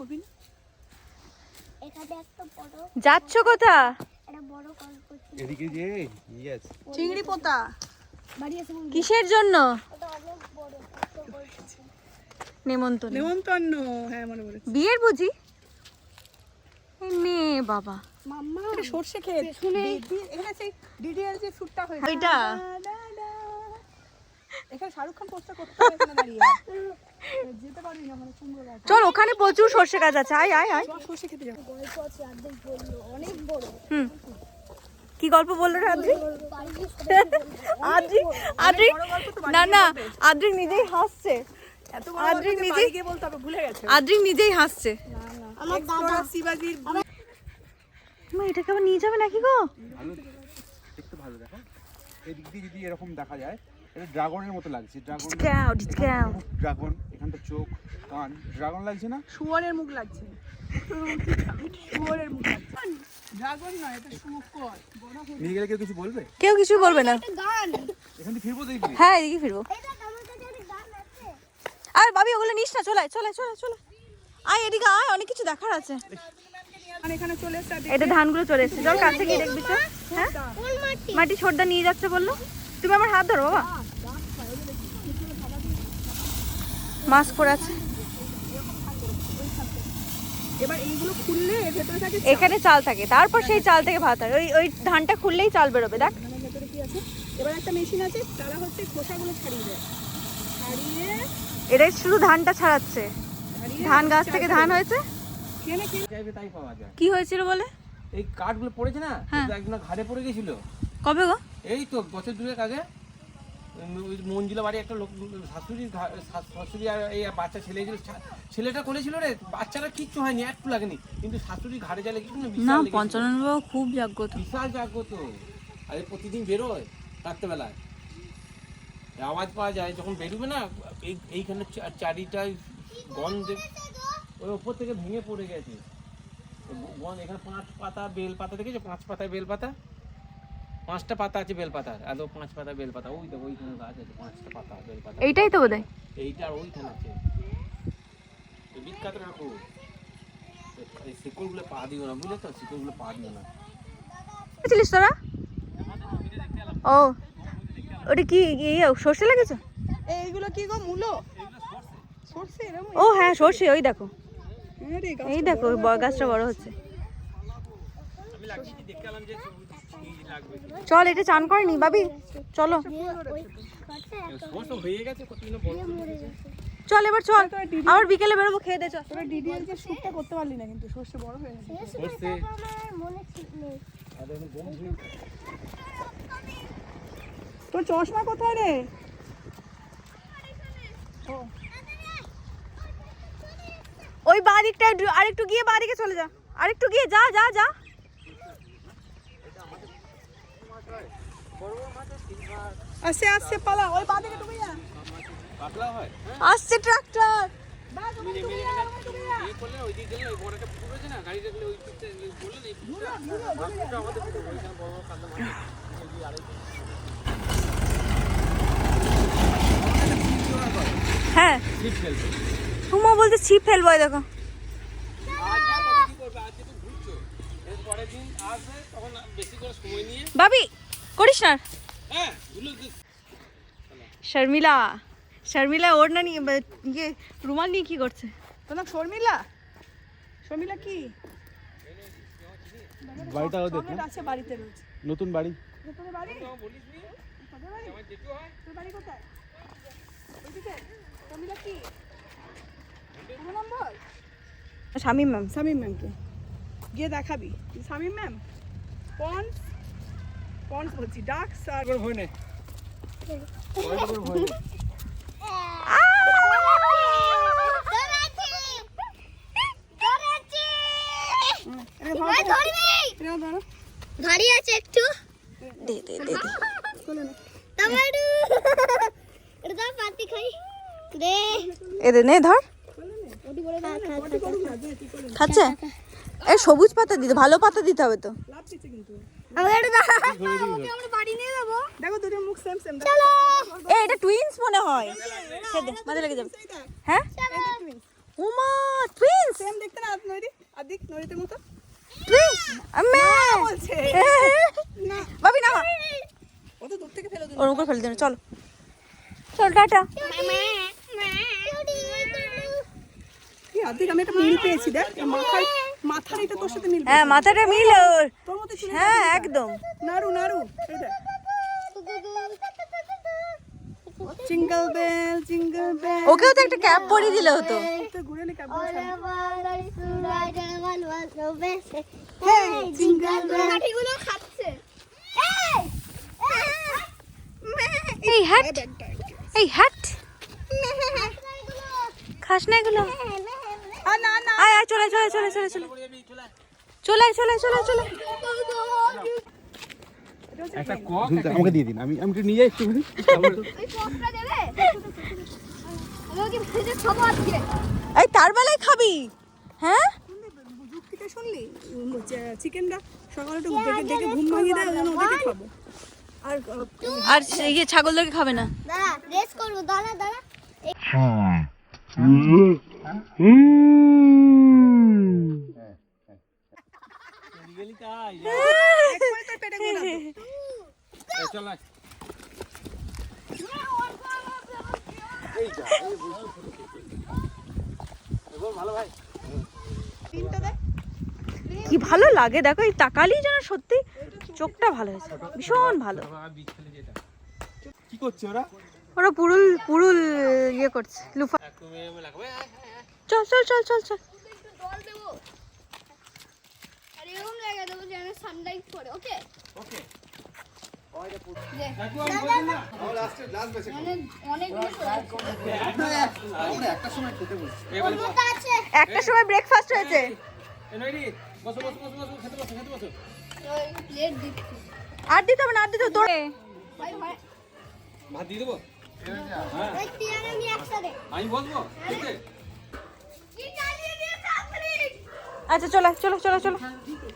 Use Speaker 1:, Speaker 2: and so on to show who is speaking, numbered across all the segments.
Speaker 1: করবি না।
Speaker 2: যাচ্ছ কোথা?
Speaker 3: এদিকে যে ইয়েস
Speaker 1: চিংড়ি পোতা
Speaker 2: কিসের জন্য? নেমন্তন্ন।
Speaker 1: নেমন্তন্ন, হ্যাঁ মনে পড়েছে।
Speaker 2: বিয়ের বুঝি? নে বাবা,
Speaker 1: মাম্মা এটা সরষে ক্ষেত শুনে এখানে সেই ডিডিএল যে শুটটা হয়েছে
Speaker 2: ওইটা
Speaker 1: এখানে শাহরুখ খান পোস্টার করতে হবে এখানে দাঁড়িয়ে যেতে পারি না মানে কুমড়ো গাছ।
Speaker 2: চল, ওখানে প্রচুর সর্ষে গাছ আছে, আয় আয় আয়।
Speaker 1: সরষে খেতে যাবো।
Speaker 2: কি গল্প বললো রে আদ্রি? আদ্রি না না, আদ্রি নিজেই হাসছে।
Speaker 1: এত
Speaker 2: আদ্রি
Speaker 1: বড়
Speaker 2: নিজেই
Speaker 1: গিয়ে বলতে হবে, ভুলে গেছে।
Speaker 2: আদ্রি নিজেই হাসছে।
Speaker 1: আমার দাদা শিবাজির
Speaker 2: মা এটাকে আবার নিয়ে যাবে নাকি গো?
Speaker 3: ভালো দেখতে, ভালো দেখো। এদিক দিয়ে যদি এরকম দেখা যায়, এটা ড্রাগনের মতো লাগছে। ড্রাগন এখানটা চোখ কান ড্রাগন লাগছে না?
Speaker 1: শুয়োরের মুখ লাগছে। শুয়োরের মুখ লাগছে। ড্রাগন নয়, এটা শুকর। বড় হয়ে
Speaker 3: নিয়ে গেলে কেউ কিছু বলবে?
Speaker 2: কেউ কিছু বলবে না।
Speaker 3: এখান থেকে ফিরবো দেখবি?
Speaker 2: হ্যাঁ এদিকে ফিরবো। আর ভাবি ওগুলো নিস না, চলে চলে চলে চলে আয় এদিকে আয়, অনেক কিছু দেখার আছে।
Speaker 1: মানে এখানে চলে এসে
Speaker 2: এটা ধানগুলো চলে এসেছে, চল কাছে গিয়ে দেখবি তো। হ্যাঁ মাটি ছোটদা নিয়ে যাচ্ছে বললো। তুমি আমার হাত ধরো বাবা। মাস্ক পরে আছে।
Speaker 1: এবার এইগুলো খুললে এর ভেতরে থাকে
Speaker 2: এখানে চাল থাকে, তারপর সেই চাল থেকে ভাত হয়। ওই ওই ধানটা খুললেই চাল বেরোবে, দেখ।
Speaker 1: ধানের ভেতরে কি আছে। এবার একটা মেশিন আছে, তারা হচ্ছে খোসাগুলো ছাড়িয়ে দেয়। ছাড়িয়ে
Speaker 2: এটাই শুধু ধানটা ছাড়াচ্ছে। ধান গাছ থেকে ধান হয়েছে।
Speaker 3: চাইবে তাই পাওয়া যায়।
Speaker 2: কি হয়েছিল বলে?
Speaker 3: এই কাঠগুলো পড়েছে না,
Speaker 2: হ্যাঁ।
Speaker 3: একজন ঘাড়ে পড়ে গেছিল।
Speaker 2: কবে গো?
Speaker 3: এই তো বছর দুয়েক আগে। ওই মঞ্জিলা বাড়ি একটা লোক, শাশুড়ি আর এই বাচ্চা ছেলে ছিল। ছেলেটা করেছিল রে, বাচ্চাটা কিচ্ছু হয়নি, একটু লাগেনি, কিন্তু শাশুড়ি ঘাড়ে যা লেগেছিল না,
Speaker 2: না
Speaker 3: বিশাল লেগেছিল।
Speaker 2: পঞ্চানন বাবা খুব জাগ্রত।
Speaker 3: বিশাল জাগ্রত। আর প্রতিদিন বেরোয় রাত্রেবেলায়, আওয়াজ পাওয়া যায় যখন বেরোবে না। এইখানে চারিটায় গন্ধে ওই ওপর থেকে ভেঙে পড়ে গেছে গন্ধ। এখানে 5 পাতা বেল পাতা দেখেছো? 5 পাতায় বেল পাতা, 5টা পাতা আছে বেল পাতার, আর 5 পাতা বেল পাতা। ওই তো ওইখানে গাছ আছে 5টা পাতা বেল পাতা।
Speaker 2: এইটাই তো বোধহয়।
Speaker 3: এইটা আর ওইখানে আছে বিখ্যাত ঠাকুর। এই শিকড়গুলো পা দিও না, বুঝলে তো? শিকড়গুলো পা দিও না।
Speaker 2: ছিলিস তোরা? ও ওটা কি সর্ষে লাগেছে?
Speaker 1: এইগুলো কি গো? মূলো? সরষে এরকম?
Speaker 2: ও হ্যাঁ সর্ষে, ওই দেখো
Speaker 1: আরে গাছ
Speaker 2: এই দেখো গাছটা বড় হচ্ছে।
Speaker 3: আমি লাগিয়ে দেখতে এলাম যে লাগবে।
Speaker 2: চল এটা চান করেনি বাবি, চলো
Speaker 3: সমস্ত হয়ে গেছে, কতদিন বড় হয়ে গেছে।
Speaker 2: চল এবার চল, আবার বিকেলে বেরোবো, খেয়ে দে চল।
Speaker 1: তোরা ডিডিএল যে শুটটা করতে পারলি না, কিন্তু সরষে বড় হয়ে গেছে।
Speaker 3: সরষে আর এখন গম ধুই।
Speaker 1: তোর চশমা কোথায় রে?
Speaker 2: ওই বাদিকটা আরেকটু গিয়ে বাদিকে চলে যা, আরেকটু গিয়ে যা যা যা।
Speaker 1: আসছে আসছে, পালা, ওই বাদিকে ডুবে যা।
Speaker 3: পাতলা হয়
Speaker 2: আসছে ট্রাক্টর।
Speaker 3: এই করলে ওই দিক গেলে ওই বড় একটা পুকুর আছে না, গাড়ি রাখলে ওই দিকটা বললে এই পুকুরটা আমাদের পুকুর, ওইখানে বড় বড় কাঁদা মাছ
Speaker 2: হ্যাঁ
Speaker 3: ছিপ ফেলবে।
Speaker 2: হুমা বলতে ছিপ ফেলবো, এই দেখো।
Speaker 3: আজ কি করবে? আজকে তো ঘুরছো, এর পরের দিন আসবে তখন বেশি করে সময় নিয়ে।
Speaker 2: বাবি করিস না।
Speaker 3: হ্যাঁ ভুলো।
Speaker 2: শর্মিলা, শর্মিলা ওর না নিয়ে ইয়ে রুমাল নিয়ে কি করছে?
Speaker 1: তোর নাম শর্মিলা? শর্মিলা কি
Speaker 3: বাড়িটাও দেখো,
Speaker 1: আছে বাড়িতে রয়েছে।
Speaker 3: নতুন বাড়ি।
Speaker 1: তোর বাড়ি? তোদের বাড়ি? তোর বাড়ি কোথায়? ওইদিকে? শর্মিলা কি? পুরো নাম বল।
Speaker 2: শামিম ম্যাম।
Speaker 1: শামিম ম্যামকে গিয়ে দেখাবি। শামিম ম্যাম পন্স পন্স বলছি, ডাক্স আর
Speaker 3: ভয় নেই, ভয় নেই।
Speaker 4: গাড়ি আছে একটু
Speaker 2: দে দে দে দে।
Speaker 4: টমেটো এটা পাতি খাই দে
Speaker 2: এ দে, নে ধর। খাচ্ছে? এই সবুজ পাতা দিতে, ভালো পাতা দিতে হবে তো।
Speaker 1: লাভ দিচ্ছে কিন্তু।
Speaker 4: আমরা এটা দাও আমরা বাড়ি নিয়ে যাব
Speaker 1: দেখো দুটোর মুখ সেম সেম।
Speaker 4: চলো
Speaker 2: এই এটা টুইনস মনে হয়। সে দে, মাঝে লেগে যাবে। হ্যাঁ
Speaker 1: এটা টুইনস
Speaker 2: উমা টুইনস।
Speaker 1: সেম দেখতে এদিক নড়িতে মতো বলছে
Speaker 2: বাবি নামা
Speaker 1: কত দূর থেকে ফেলে দিল
Speaker 2: ওর উপর ফেলে দিন চলো চল টাটা
Speaker 1: কি অর্ধেক আমি একটা মিল পেয়েছি দেখ মাথার এটা তোর সাথে মিল
Speaker 2: হ্যাঁ মাথাটা মিল ওর
Speaker 1: তোর মতো ছিল
Speaker 2: হ্যাঁ একদম
Speaker 1: নাড়ু নাড়ু এই দেখ জিঙ্গল বেল
Speaker 2: ওকেও তো একটা ক্যাপ পরিয়ে দিলে হতো
Speaker 1: তো ঘুরে নে কাবু
Speaker 4: জিঙ্গল বেল কাঠিগুলো খাচ্ছে
Speaker 2: এই হ্যাট এই হ্যাট খাস না এগুলো
Speaker 1: না না
Speaker 2: আয় আয় চলে চলে চলে চলে চলে চলে চলে চলে চলে
Speaker 3: একটা কক
Speaker 5: আমাকে দিয়ে দিন আমি একটু নিয়ে যাই একটুখানি
Speaker 4: ওই পপটা দেবে আমাকে ভেজে খাবো আজকে
Speaker 2: এই তার বেলায় খাবি হ্যাঁ
Speaker 1: যুক্তিটা শুনলি চিকেনটা সকালে একটু দেখে ঘুম ভাঙিয়ে দেয় ওই জন্য ওদেরকে খাবো আর
Speaker 2: আর ইয়ে ছাগলদেরকে খাবে না
Speaker 4: দাঁড়া রেস করবো দাঁড়া দাঁড়া
Speaker 1: একবারে তোর পেটে গোড়াবো
Speaker 3: চল ভালো ভাই
Speaker 1: তিনটা দেখ
Speaker 2: কি ভালো লাগে দেখো এই তাকালি যেন সত্যি চোখটা ভালো হয়েছে ভীষণ ভালো
Speaker 5: কি করছে ওরা
Speaker 2: ওরা পুরুল পুরুল ইয়ে করছে লুফা চল চল চল চল চল
Speaker 4: জল দেবো আর এরকম জায়গা দেবো যেন সানলাইট পড়ে ওকে
Speaker 3: ওকে
Speaker 5: একটা সময় খেতে বলছি
Speaker 4: আছে
Speaker 2: একটা সময় ব্রেকফাস্ট হয়েছে
Speaker 3: বসো বসো বসো বসো খেতে বসো খেতে বসো
Speaker 4: প্লেট দিচ্ছি
Speaker 2: আর দিতে হবে না আর দিতে হবে তোরে
Speaker 4: ভাই ভাই
Speaker 3: ভাত দিয়ে দেবো
Speaker 4: ওই তিন আমি একসাথে
Speaker 3: আমি বসবো ঠিক আছে
Speaker 4: কি চালিয়ে দিয়ে তাড়াতাড়ি
Speaker 2: আচ্ছা চলো চলো চলো চলো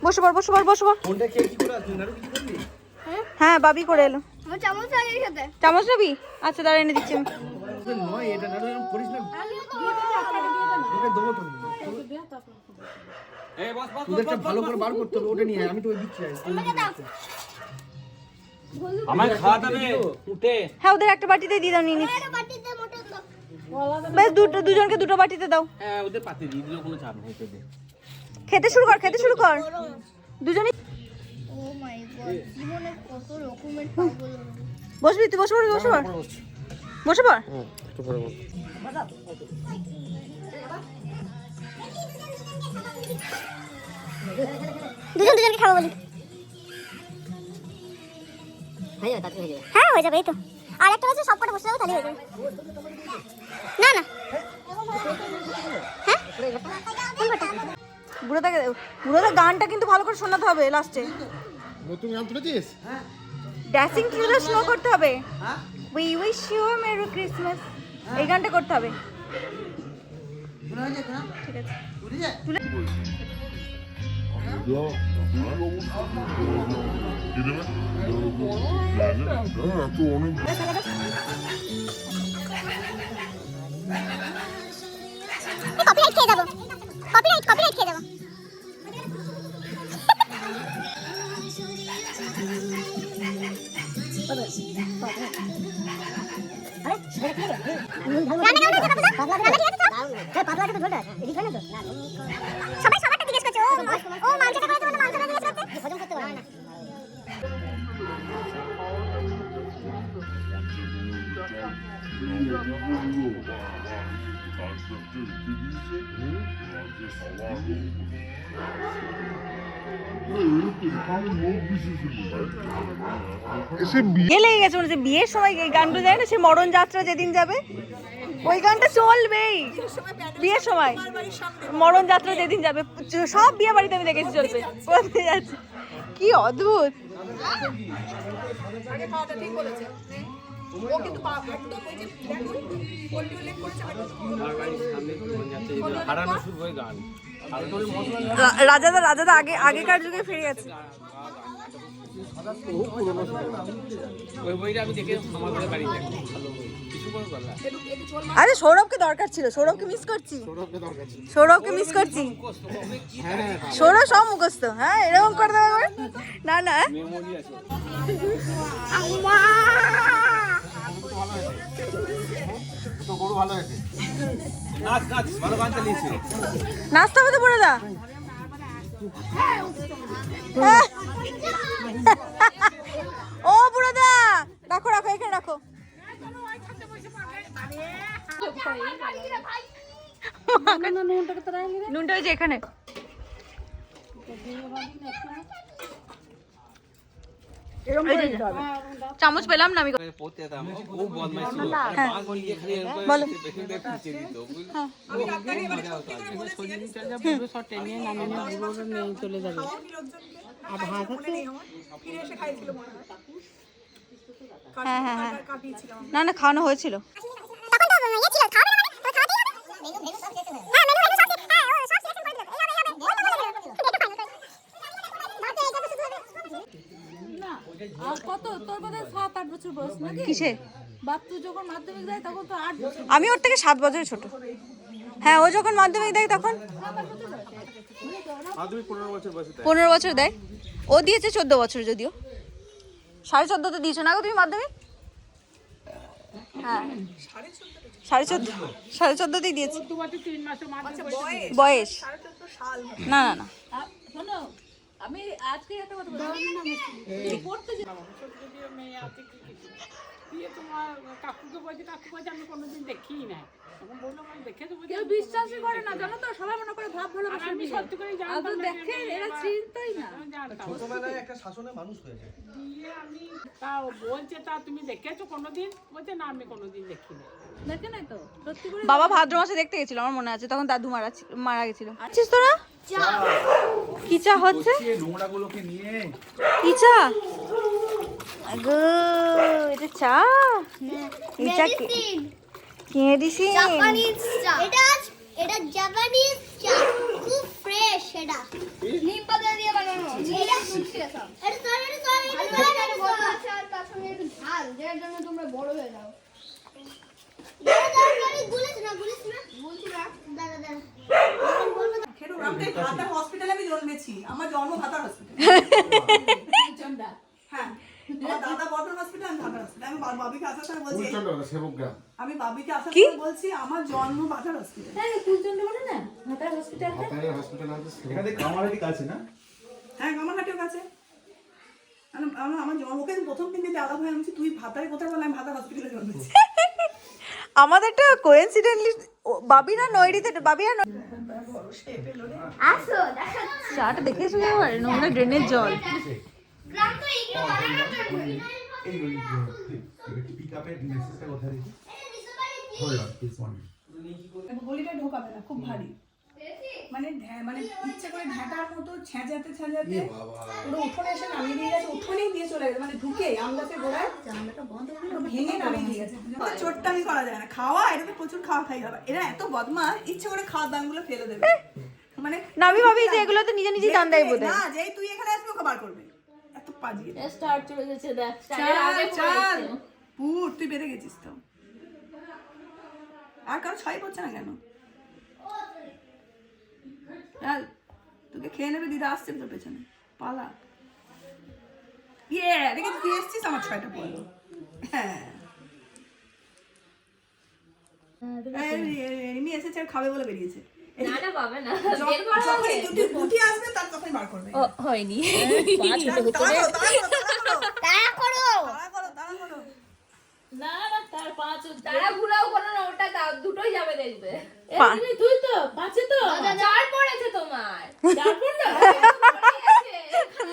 Speaker 2: বসে পড় বসে পড় বসে পড়
Speaker 5: ফোনটা খেয়ে কি করে আসলি নাড়ু কিছু করলি
Speaker 2: হ্যাঁ বাবি করে এলো
Speaker 4: আমার চামচ আগে খেতে
Speaker 2: চামচ নিবি আচ্ছা দাঁড়া এনে দিচ্ছি আমি
Speaker 5: নয় এটা নাড়ু এরকম করিস না
Speaker 4: আমিও তো
Speaker 5: তোকে দেবো তো
Speaker 3: এই বস বস
Speaker 5: তোদেরটা ভালো করে বার করতে হবে ওটা নিয়ে আয়, আমি তো ওই দিচ্ছি
Speaker 4: আমাকে দাও
Speaker 3: আমার খাওয়া দাবে উঠে
Speaker 2: হ্যাঁ ওদের একটা বাটিতে দিয়ে দাও নিয়ে নিচ্ছি
Speaker 4: একটা বাটিতে মোটা দাও
Speaker 2: বেশ দুজনকে দুটো বাটিতে দাও
Speaker 3: হ্যাঁ ওদের পাতে দিয়ে দিলেও কোনো চাপ নেই তোদের
Speaker 2: খেতে শুরু কর খেতে শুরু কর দুজনেই
Speaker 4: ও মাই গড জীবনে কত রকমের পাগল
Speaker 2: বসবি তুই বসে পড় বসে পড় বসে পড়
Speaker 5: একটু পরে বল
Speaker 4: দুজনকে খাবো বলি হ্যাঁ হয়ে যাবে এই তো আর একটা হচ্ছে সবকটা বসে যাবো তাহলে হয়ে যাবে না না হ্যাঁ
Speaker 2: বুড়োদের গানটা কিন্তু ভালো করে শোনাতে হবে লাস্টে
Speaker 5: নতুন গান তুলেছিস
Speaker 2: ড্যাসিং থ্রু দ্য স্নো করতে হবে we wish you a merry Christmas এই গানটা করতে হবে ঠিক আছে
Speaker 4: কপিরাইট খেয়ে যাবো কপিরাইট খেয়ে যাবো সবাই সবারটা জিজ্ঞেস করছে ও মাংসটা করেছে বলে মাংসটা জিজ্ঞেস করছে হজম করতে পারে না
Speaker 2: লেগে গেছে মনে হচ্ছে বিয়ের সময় এই গানগুলো যায় না সে মরণ যাত্রা যেদিন যাবে ওই গানটা চলবেই বিয়ের সময় মরণ যাত্রা যেদিন যাবে সব বিয়ে বাড়িতে আমি দেখেছি চলবে কোথায় যাচ্ছে কি অদ্ভুত
Speaker 1: আগে খাওয়াটা ঠিক বলেছে ও কিন্তু একদম ওই যে পোল্ট্রি লেগ করেছে
Speaker 3: হারানো শুরু হয়ে গান আর তোর
Speaker 2: রাজাদা আগেকার যুগে ফিরে গেছে
Speaker 3: ওই বইটা আমি দেখে আমার বাড়িতে ভালো বই কিছু করে গলা
Speaker 2: আরে সৌরভকে দরকার ছিল, সৌরভকে মিস করছি,
Speaker 5: সৌরভকে দরকার ছিল।
Speaker 2: সৌরভকে মিস করছি। সৌরভ সব মুখস্থ, হ্যাঁ এরকম করে দেবো একবার। না না
Speaker 3: মেমোরি আছে।
Speaker 5: তো গরু ভালো হয়েছে।
Speaker 3: নাচ নাচ ভালো গান চালিয়েছে।
Speaker 2: নাচতে হবে তো বলে দা। ও বুড়োদা রাখো রাখো এখানে রাখো। নুনটা ওই যে এখানে। চামচ পেলাম না আমি।
Speaker 3: পড়তে যেতাম ও বদমাইশ ছিল বাঘ নিয়ে খালি এরকম
Speaker 2: বলো।
Speaker 3: পেছনে পিছিয়ে দিত
Speaker 1: চলে যাবে আর ভাত আছে
Speaker 2: হ্যাঁ হ্যাঁ হ্যাঁ না না খাওয়ানো হয়েছিল।
Speaker 4: তখন তো ইয়ে ছিল, খাওয়াবে না মানে? খাওয়াতেই হবে। হ্যাঁ, মেনু সব হ্যাঁ, ও সব সিলেকশন করে দিল। এইভাবে
Speaker 1: না। আর কত তোর বোধহয় 7-8 বছর বয়স নাকি?
Speaker 2: কিসে?
Speaker 1: বাচ্চু যখন মাধ্যমিক দেয় তখন তো 8 বছর।
Speaker 2: আমি ওর থেকে 7 বছরের ছোট। হ্যাঁ ও যখন মাধ্যমিক দেয় তখন 15 বছর দেয়। ও দিয়েছে 14 বছর, যদিও 14.5 তো দিয়েছো না গো তুমি মাধ্যমিক? হ্যাঁ 14.5 দিয়েছি
Speaker 1: 2 বছর 3 মাসের মাধ্যমিক
Speaker 2: বয়স। না না না
Speaker 1: শোনো, আমি আজকে একটা কথা বলবো পড়তে যে মেয়ে আছে কি দিয়ে তোমার কাকুকে বলছে, কাকু বলছে আমি কোনোদিন দেখিই না। তখন বললাম আমি দেখেছি, কেউ বিশ্বাসই করে না জানো তো, সবাই মনে করে ভাব ভালো। আমি সত্যি করে জানতাম না, দেখে এরা চিন্তাই না জানতাম।
Speaker 5: ছোটবেলায় একটা শাসনে মানুষ হয়েছে।
Speaker 1: দিয়ে আমি তাও বলছে, তা তুমি দেখেছো কোনোদিন? বলছে না আমি কোনোদিন দেখি না। দেখে নাই তো সত্যি করে।
Speaker 2: বাবা ভাদ্র মাসে দেখতে গেছিল, আমার মনে আছে, তখন দাদু মারা গেছিল। আছিস তোরা? কি চা হচ্ছে?
Speaker 5: নোংরাগুলোকে নিয়ে
Speaker 2: কি চা? আগো এটা চা? এই চা কে দিছি?
Speaker 4: জাপানিজ চা। এটা জাপানিজ চা, খুব ফ্রেশ। এটা নিম পাতা দিয়ে বানানো। এটা বড় আছে আর তার সঙ্গে একটু ঝাল, যার জন্য তোমরা বড় হয়ে যাও। গুলিস না দাদা
Speaker 6: ভাতার হসপিটালে আমি জন্মেছি। আমার জন্ম ভাতার হসপিটাল। হ্যাঁ আমার দাদা বর্ধমান হসপিটাল, আমি ভাতার হসপিটাল। আমি বাবিকে আসার সময় বলছি,
Speaker 5: সেবকগ্রাম।
Speaker 6: আমি বাবিকে আসার সময় বলছি আমার জন্ম ভাতার হসপিটাল।
Speaker 5: হাতারের হসপিটাল আছে এখানে কামারহাটির কাছে না?
Speaker 6: হ্যাঁ কামারহাটির কাছে। আমার জন্ম ওকে প্রথম দিন দিতে আলাদা হয়ে আমি তুই ভাতারে কোথায় বললাম? আমি ভাতার হসপিটালে জন্মেছি।
Speaker 2: আমাদেরটা কোইন্সিডেন্টলি বাবি না নয়রিতে, বাবি আর
Speaker 4: আসো দেখা
Speaker 2: চাটা দেখেছো একবার? নোংরা ড্রেনের জল।
Speaker 4: গ্রাম তো এইগুলো বানানো
Speaker 5: এই পিকআপের মেসেজটা কোথায় দিছি? Hold on please one minute.
Speaker 6: গলিটা ঢোকাবে না, খুব ভারী। মানে মানে ইচ্ছে করে ঢাটার মতো ছেঁচাতে পুরো উঠোনে এসে নামিয়ে দিয়ে গেছে। উঠোনেই দিয়ে চলে গেছে, মানে ঢুকে আম গাছের গোড়ায় জানলাটা বন্ধ করে ভেঙে নামিয়ে দিয়ে গেছে। চোট্টামি করা যায় না। খাওয়া এটাতে প্রচুর খাওয়া খাই হবে। এরা এত বদমাশ, ইচ্ছে করে খাওয়ার দামগুলো ফেলে দেবে। মানে
Speaker 2: না আমি ভাবি যে এগুলো তো নিজে নিজেই দান দেয় বোধ
Speaker 6: না, যেই তুই এখানে আসবি ওকে বার করবে। এত পাজিয়ে
Speaker 1: স্টার্ট চলে গেছে দেখ।
Speaker 6: চাল পুর তুই বেড়ে গেছিস তো। আর কারো ছয় পড়ছে না কেন? চল তোকে খেয়ে নেবে, দিদা আসছে তোর পেছনে, পালা। ইয়ে দেখে তুই এসছিস, আমার 6টা পড়লো। হ্যাঁ এমনি এসেছে আর খাবে বলে বেরিয়েছে। দুটি আসবে তার তখন বার করবে।
Speaker 2: হয়নি।
Speaker 4: তাড়া করো।
Speaker 1: না না তার 5 তারা ভুলাও করো না, ওটা দুটোই যাবে দেখবে। তুই তো 5 তো 4 পড়েছে তোমার। 4 পড়লো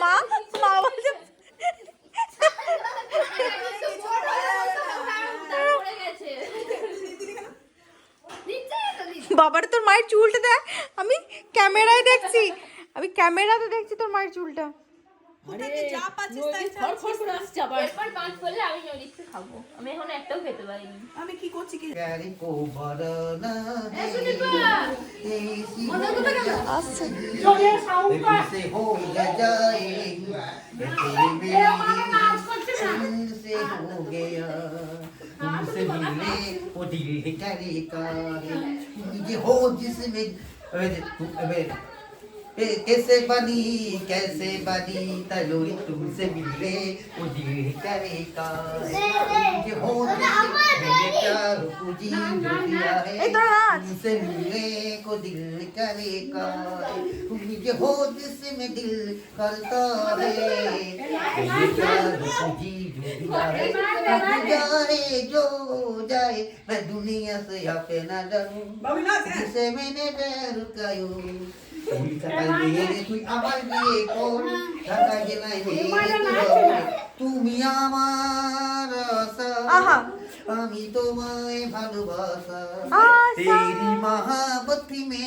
Speaker 2: মা বলছে বাবার তোর মায়ের চুলটা দেখ। আমি ক্যামেরায় দেখছি, ক্যামেরাতে দেখছি তোর মায়ের চুলটা।
Speaker 6: যা পাচ্ছিস তাই
Speaker 1: এরপর 5 করলে আমি নরিতে খাবো। আমি এখন একটাও খেতে পারিনি।
Speaker 6: আমি কি করছি কি
Speaker 7: तुमसे मिलने वो दिल करेगा ये हो जिसमें कैसे बनी तलोरी तुमसे मिलने वो दिल करेगा ये हो जिसमें प्यार पूजी जो दिया है तुमसे मिलने को दिल करेगा ये हो जिसमें दिल करता है ये प्यार पूजी जो दिया है जाए जो जाए मैं दुनिया से आपे ना डरूं जिसे मैंने डर रुकायो তুই আমার বিয়ে কর ঢাকা জেলায় তুমি আমার আশা আমি তোমায় ভালোবাসা তেরি মহাবত মে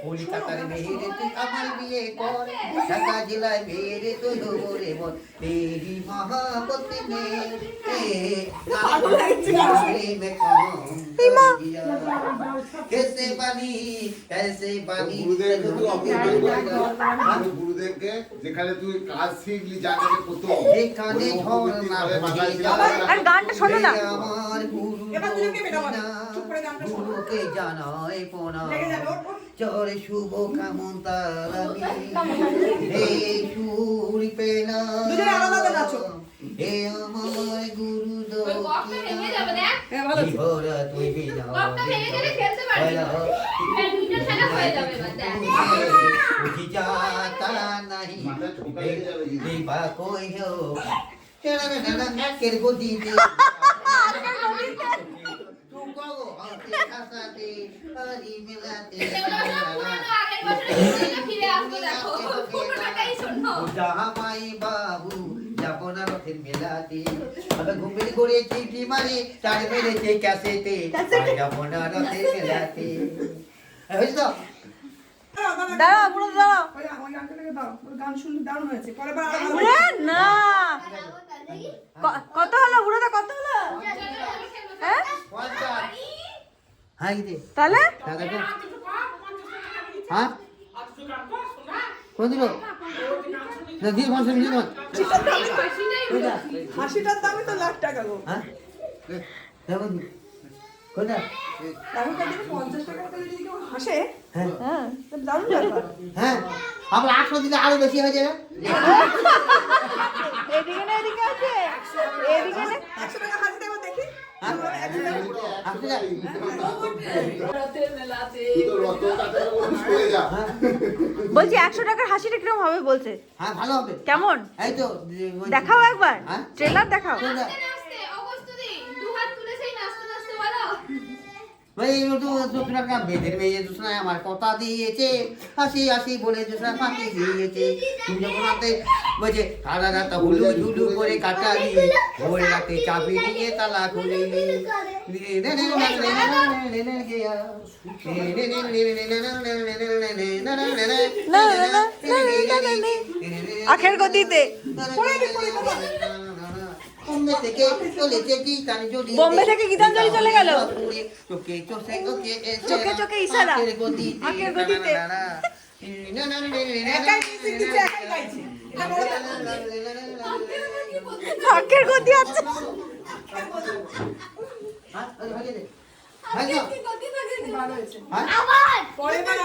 Speaker 7: কলকাতার মেয়েরে তুই আমার বিয়ে কর ঢাকা জেলায় মেয়েরে তুই রে মন তেরি মহাবত মে कैसे बनी
Speaker 8: গুরুদেবকে যেখানে তুই কাজ শিখলি জায়গাতে প্রথম
Speaker 7: যেখানে ঝর্ণা
Speaker 2: আর গানটা শোনো না
Speaker 7: আমার গুরুকে জানাই প্রণাম চরে শুভ কামন তারামি হে সুরি পেনা হে আমার গুরু দোরা তুই বিনা বুঝি যাতা नहीं दीपा कोई हो केर गोदी दे तू को आते हंसते हरी मिलाते जहाँ माई बाबू जापना रथेर मेलाते अब घुमेर घुरे चिठी मारे तार मेरेছে ক্যাসেটে जापना रथेर मेलाते হইছো
Speaker 2: দাঁড়াও পুরো দাঁড়াও
Speaker 6: গান শুনতে দারুণ হয়েছে পরে বার
Speaker 2: না কত হলো বুড়োটা কত হলো হ্যাঁ
Speaker 7: হাই দে
Speaker 2: তাহলে
Speaker 7: টাকা দে হ্যাঁ কোন দিলো না দিয়ে ভাষা নিয়ে না
Speaker 6: 80টার দামই তো লাখ টাকা গো
Speaker 7: হ্যাঁ দেখো কোনটা
Speaker 6: এখন কাছে 50 টাকা করে যদি কেউ হাসে
Speaker 7: হ্যাঁ
Speaker 2: হ্যাঁ
Speaker 6: দারুণ ব্যাপার
Speaker 7: হ্যাঁ আমরা 800 দিলে আরো বেশি হয়ে যাবে
Speaker 2: এদিকে না এদিকে আছে এদিকে না
Speaker 6: 100 টাকা হাসি দেবো দেখি
Speaker 2: বলছি 100 টাকার হাসিটা কিরকম হবে বলছে
Speaker 7: হ্যাঁ ভালো হবে
Speaker 2: কেমন
Speaker 7: এই তো
Speaker 2: দেখাও একবার
Speaker 7: হ্যাঁ?
Speaker 2: ট্রেলার দেখাও
Speaker 7: ভাই তো দুসরা কা বেদের মেয়ে দুসরা আমার কথা দিয়েছে হাসি হাসি বলে দুসরা ফাঁকি দিয়েছে তুমি যখন রাতে বলছে সারা রাত হুলু ঝুলু করে কাটালি ভোর রাতে চাবি দিয়ে তালা খুলি
Speaker 2: আখের গতিতে
Speaker 7: বোম্বে থেকে চলেছে গীতাঞ্জলি
Speaker 2: বোম্বে থেকে গীতাঞ্জলি চলে গেল
Speaker 7: চোখে চোখে
Speaker 2: চোখে চোখে ইশারা আখের গতিতে
Speaker 6: একাই মিউজিক দিচ্ছে একাই গাইছে এটা বড়
Speaker 2: আখের গতি আছে
Speaker 6: ভালো হয়েছে
Speaker 4: আবার
Speaker 6: পরে বার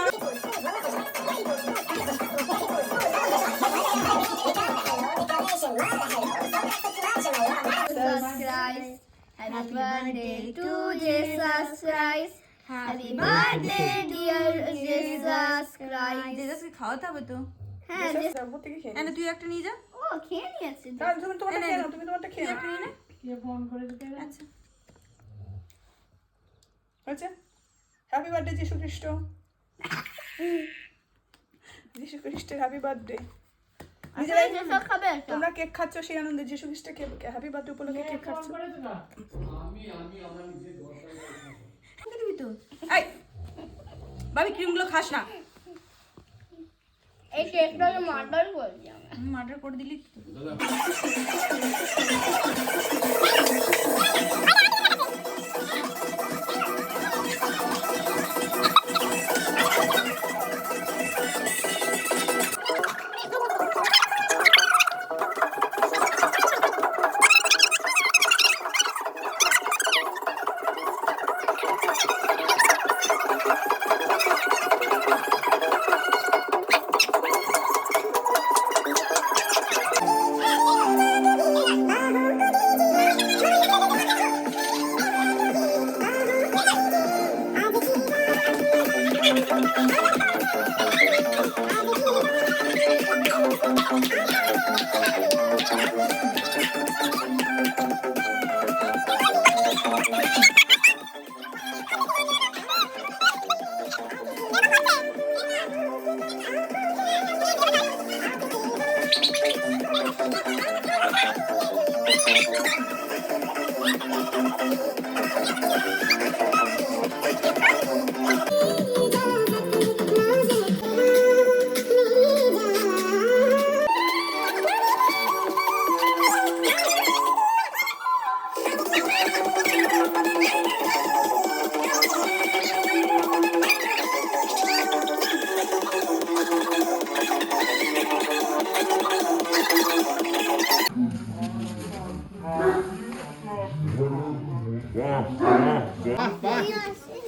Speaker 4: Christ. Happy birthday to Jesus Christ. Happy birthday dear Jesus Christ.
Speaker 2: জেসাসকে খাওয়াতে হবে তো
Speaker 4: হ্যাঁ
Speaker 6: উপর থেকে খেয়ে
Speaker 2: এনে তুই একটা নিয়ে যা
Speaker 4: ও খেয়ে নিয়েছে
Speaker 6: তাহলে তুমি তোমারটা খেয়ে নাও তুমি তোমারটা খেয়ে নাও
Speaker 2: একটা নিয়ে নে
Speaker 1: কে ফোন করে দিতে
Speaker 2: আচ্ছা
Speaker 6: আচ্ছা হ্যাপি বার্থডে যিশু খ্রিস্ট যিশু খ্রিস্টের হ্যাপি বার্থডে নিজেরাই
Speaker 4: সব খাবে
Speaker 6: তোমরা কেক খাচ্ছ সেই আনন্দে যিশু খ্রিস্টের হ্যাপি বার্থডে উপলক্ষে কেক খাচ্ছ
Speaker 2: দিবি তো এই ভাবি ক্রিমগুলো খাস না
Speaker 4: এই কেকটা মার্ডার করে দিলাম
Speaker 2: আমি মার্ডার করে দিলি তো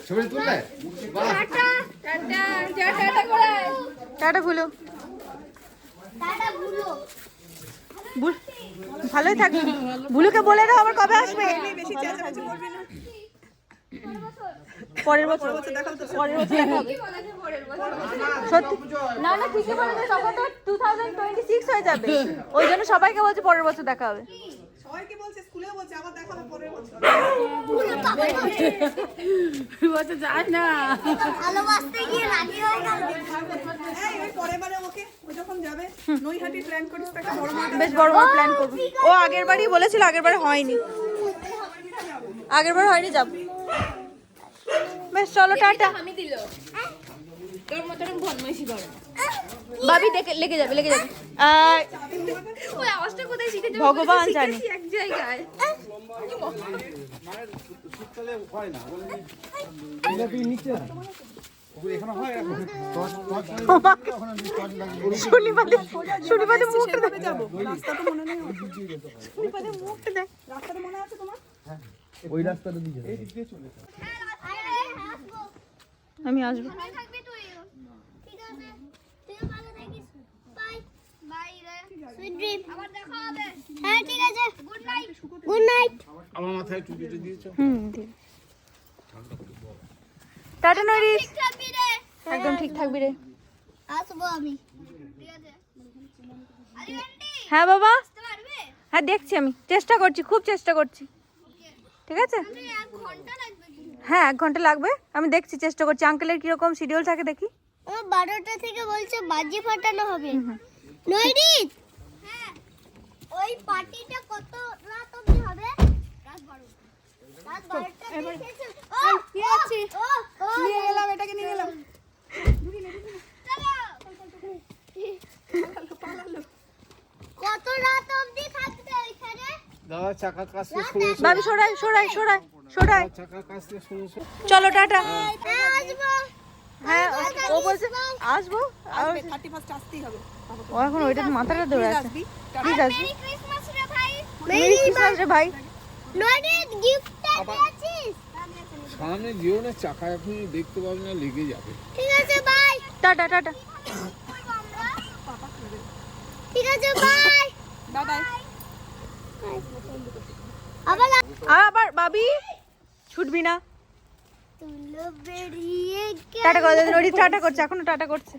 Speaker 8: ছবি তুললে
Speaker 2: টাটা ভুলো।
Speaker 4: টাটা বুলো
Speaker 2: ভালোই থাকবে। ভুলুকে বলে দাও আবার কবে আসবে।
Speaker 6: বেশি চেঁচামেচি করবি না।
Speaker 2: পরের বছর
Speaker 6: দেখাও তো।
Speaker 2: পরের বছর দেখা হবে। সত্যি না না ঠিকই বলেছে, তখন তো 2026 হয়ে যাবে, ওই জন্য সবাইকে বলছে পরের বছর দেখা হবে।
Speaker 6: সবাইকে বলছে, স্কুলেও বলছে আবার দেখা হবে পরের বছর।
Speaker 1: বলতে যায় না।
Speaker 4: ভালোবাসতে গিয়ে রাজি হয়ে গেল।
Speaker 6: এই ওই পরের বারে ওকে ও যখন যাবে নৈহাটি প্ল্যান করিস তো একটা বড় মাঠ।
Speaker 2: বেশ বড় বড় প্ল্যান করবো। ও আগের বারই বলেছিল, আগের বার হয়নি, আগের বার হয়নি, যাব। বেশ চলো টাটা।
Speaker 1: তোর মতন বদমাইশি করে।
Speaker 2: ভাবি দেখে লেগে যাবে, লেগে যাবে।
Speaker 1: ওই আওয়াজটা কোথায় শিখেছো?
Speaker 2: ভগবান জানে।
Speaker 1: এক জায়গায়।
Speaker 5: শীতকালে হয় না এখানে হয় এখন
Speaker 2: শুনিবাদে মুখটা
Speaker 6: সেভাবে যাবো। রাস্তাটা মনে নেই আমার।
Speaker 2: শুনিবাদে মুখটা দেখ।
Speaker 6: রাস্তাটা মনে আছে তোমার?
Speaker 5: ওই রাস্তাটা দিয়ে এই দিক দিয়ে চলে
Speaker 2: আমি আসবো।
Speaker 4: ভালো থাকবি তুইও। ঠিক আছে। তুইও ভালো থাকিস। বাই। বাই রে। Sweet dream. আবার দেখা হবে। হ্যাঁ ঠিক আছে। Good night. Good night.
Speaker 5: আমার মাথায় টুপিটা দিয়েছো
Speaker 2: টাটা নরিস।
Speaker 4: ঠিক থাকবি রে।
Speaker 2: একদম ঠিক থাকবি রে।
Speaker 4: আসবো আমি। ঠিক আছে। আরে আন্টি,
Speaker 2: হ্যাঁ বাবা।
Speaker 4: আসতে পারবে?
Speaker 2: হ্যাঁ দেখছি, আমি চেষ্টা করছি, খুব চেষ্টা করছি। ঠিক আছে,
Speaker 4: তুমি 1 ঘন্টা লাগবে কিন্তু।
Speaker 2: হ্যাঁ 1 ঘন্টা লাগবে, আমি দেখছি, চেষ্টা করছি। আঙ্কেলের কিরকম শিডিউল থাকে দেখি।
Speaker 4: ও 12টা থেকে বলছে বাজি ফাটানো হবে। নইরিত। হ্যাঁ। ওই পার্টিটা কত রাত অবধি হবে? রাত 12। রাত 12টা থেকে। ও কি আছে? ও
Speaker 6: নিয়ে গেলাম, এটাকে নিয়ে গেলাম।
Speaker 4: চলো। কত রাত অবধি থাকবে ওইখানে?
Speaker 5: দাদা চাকার কাছ থেকে শুনেছো
Speaker 2: ভাবি সরাই সরাই সরাই সরাই।
Speaker 5: চাকার কাছ থেকে শুনেছো
Speaker 2: চলো টাটা।
Speaker 4: হ্যাঁ আসবো।
Speaker 2: হ্যাঁ ও বলছে আসবো, আর
Speaker 6: 31st আসতেই হবে।
Speaker 2: ও এখন ওইটা মাথাটা ধরে আছে।
Speaker 6: আসবি?
Speaker 2: প্লিজ আসবি।
Speaker 4: মেরি ক্রিসমাস রে ভাই।
Speaker 2: মেরি ক্রিসমাস রে ভাই।
Speaker 4: নইরিত গিফটটা দিয়েছিস?
Speaker 5: সামনে যেও না, চাকা এখন দেখতে পাবি না, লেগে যাবে।
Speaker 4: ঠিক আছে বাই।
Speaker 2: Tata tata.
Speaker 4: ঠিক আছে বাই।
Speaker 6: Bye bye.
Speaker 4: আবার
Speaker 2: আবার ভাবি ছুটবি না।
Speaker 4: তুলো বেরিয়ে
Speaker 2: টাটা করে দে। নরিস টাটা করছে, এখনো টাটা করছে।